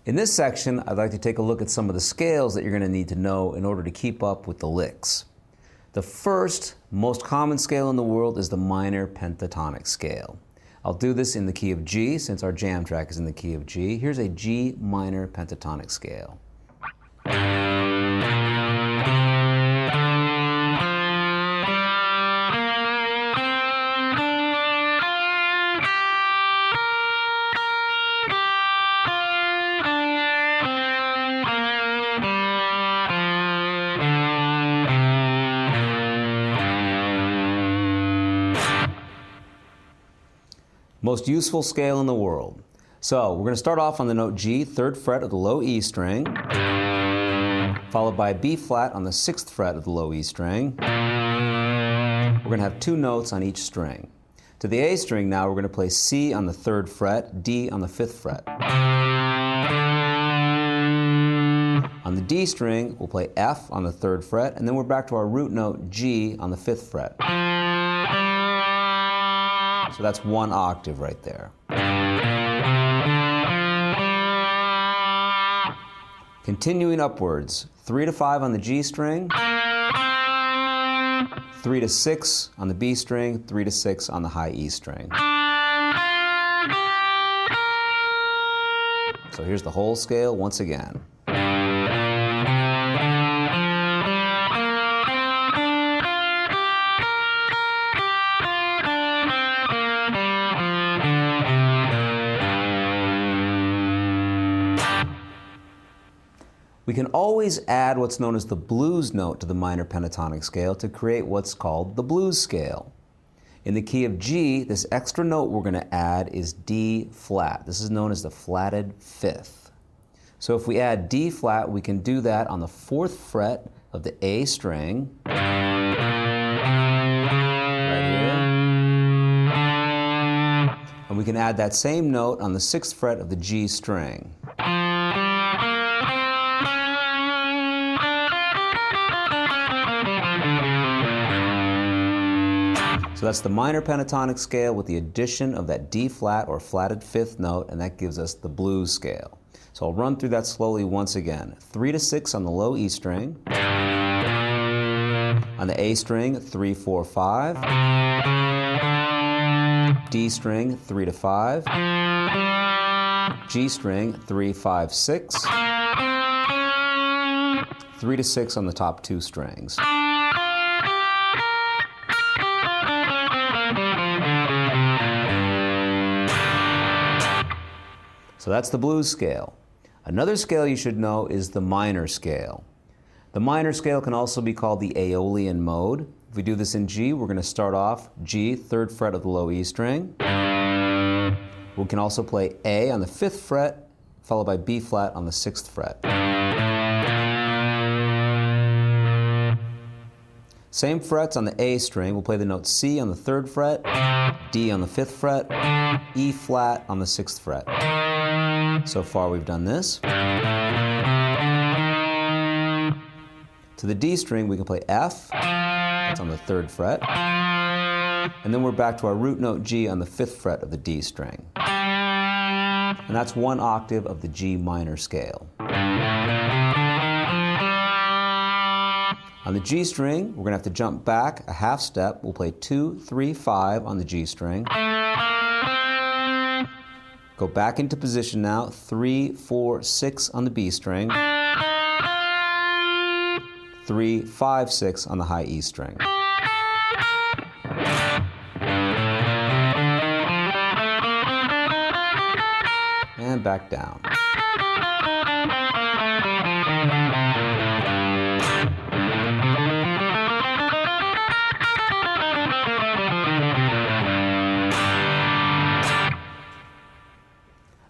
In this section, I'd like to take a look at some of the scales that you're going to need to know in order to keep up with the licks. The first, most common scale in the world is the minor pentatonic scale. I'll do this in the key of G since our jam track is in the key of G. Here's a G minor pentatonic scale. Most useful scale in the world. So we're going to start off on the note G, 3rd fret of the low E string, followed by B flat on the 6th fret of the low E string. We're going to have 2 notes on each string. To the A string now, we're going to play C on the 3rd fret, D on the 5th fret. On the D string, we'll play F on the 3rd fret, and then we're back to our root note G on the 5th fret. So that's 1 octave right there. Continuing upwards, 3 to 5 on the G string, 3 to 6 on the B string, 3 to 6 on the high E string. So here's the whole scale once again. We can always add what's known as the blues note to the minor pentatonic scale to create what's called the blues scale. In the key of G, this extra note we're going to add is D flat. This is known as the flatted 5th. So if we add D flat, we can do that on the 4th fret of the A string, right here. And we can add that same note on the 6th fret of the G string. So that's the minor pentatonic scale with the addition of that D flat or flatted 5th note, and that gives us the blues scale. So I'll run through that slowly once again. 3 to 6 on the low E string. On the A string, 3, 4, 5. D string, 3 to 5. G string, 3, 5, 6. 3 to 6 on the top 2 strings. So that's the blues scale. Another scale you should know is the minor scale. The minor scale can also be called the Aeolian mode. If we do this in G, we're going to start off G, 3rd fret of the low E string. We can also play A on the 5th fret, followed by B flat on the 6th fret. Same frets on the A string. We'll play the note C on the 3rd fret, D on the 5th fret, E flat on the 6th fret. So far we've done this. To the D string we can play F, that's on the 3rd fret, and then we're back to our root note G on the 5th fret of the D string. And that's 1 octave of the G minor scale. On the G string, we're going to have to jump back a half step. We'll play 2, 3, 5 on the G string. Go back into position now, 3, 4, 6 on the B string, 3, 5, 6 on the high E string. And back down.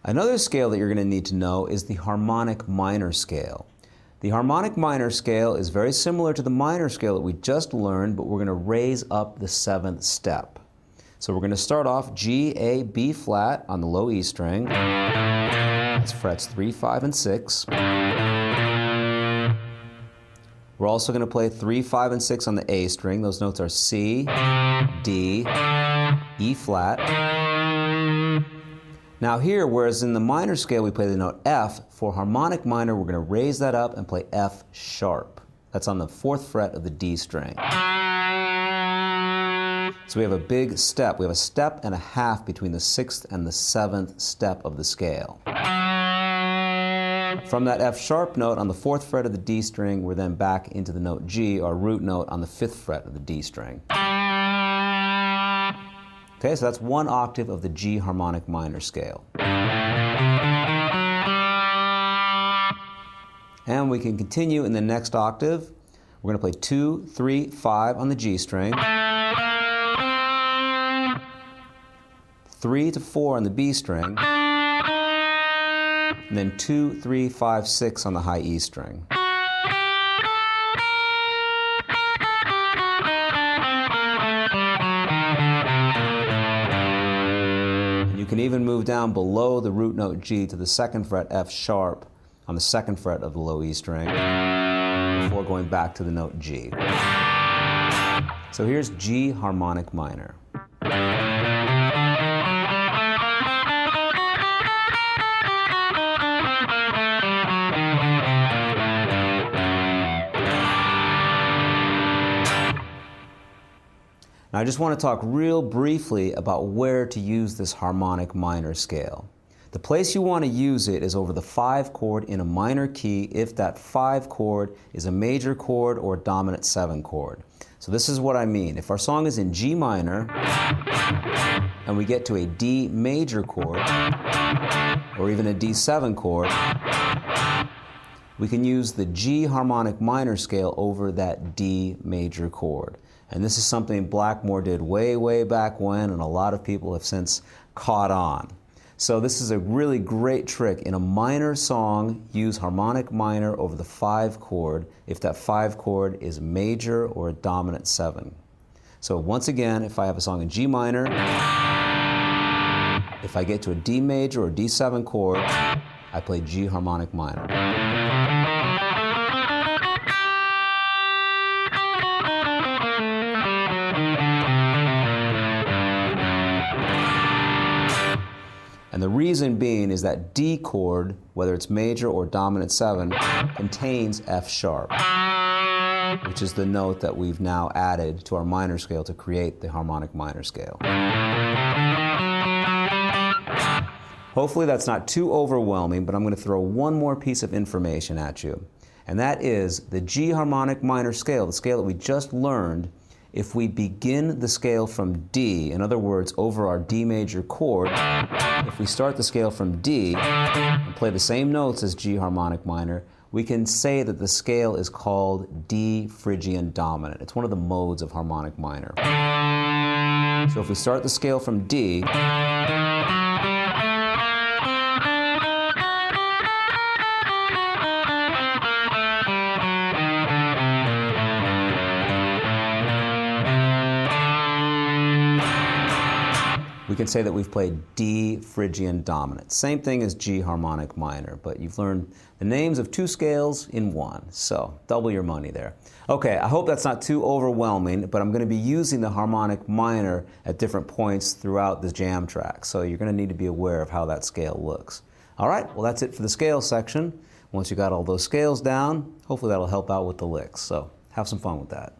Another scale that you're going to need to know is the harmonic minor scale. The harmonic minor scale is very similar to the minor scale that we just learned, but we're going to raise up the 7th step. So we're going to start off G, A, B flat on the low E string. That's frets 3, 5, and 6. We're also going to play 3, 5, and 6 on the A string. Those notes are C, D, E flat. Now here, whereas in the minor scale we play the note F, for harmonic minor we're going to raise that up and play F sharp. That's on the 4th fret of the D string. So we have a big step. We have a step and a half between the 6th and the 7th step of the scale. From that F sharp note on the 4th fret of the D string, we're then back into the note G, our root note on the 5th fret of the D string. Okay, so that's 1 octave of the G harmonic minor scale. And we can continue in the next octave. We're going to play 2, 3, 5 on the G string, 3 to 4 on the B string, and then 2, 3, 5, 6 on the high E string. And you can even move down below the root note G to the 2nd fret F sharp on the 2nd fret of the low E string before going back to the note G. So here's G harmonic minor. Now I just want to talk real briefly about where to use this harmonic minor scale. The place you want to use it is over the 5 chord in a minor key if that 5 chord is a major chord or a dominant 7 chord. So this is what I mean. If our song is in G minor and we get to a D major chord or even a D7 chord, we can use the G harmonic minor scale over that D major chord. And this is something Blackmore did way, way back when, and a lot of people have since caught on. So this is a really great trick. In a minor song, use harmonic minor over the 5 chord if that 5 chord is major or a dominant 7. So once again, if I have a song in G minor, if I get to a D major or D7 chord, I play G harmonic minor. And the reason being is that D chord, whether it's major or dominant 7, contains F sharp, which is the note that we've now added to our minor scale to create the harmonic minor scale. Hopefully that's not too overwhelming, but I'm going to throw one more piece of information at you. And that is the G harmonic minor scale, the scale that we just learned. If we begin the scale from D, in other words, over our D major chord, if we start the scale from D and play the same notes as G harmonic minor, we can say that the scale is called D Phrygian dominant. It's one of the modes of harmonic minor. So if we start the scale from D, we can say that we've played D Phrygian dominant. Same thing as G harmonic minor, but you've learned the names of 2 scales in 1. So double your money there. Okay, I hope that's not too overwhelming, but I'm going to be using the harmonic minor at different points throughout the jam track. So you're going to need to be aware of how that scale looks. All right, well that's it for the scale section. Once you got all those scales down, hopefully that'll help out with the licks. So have some fun with that.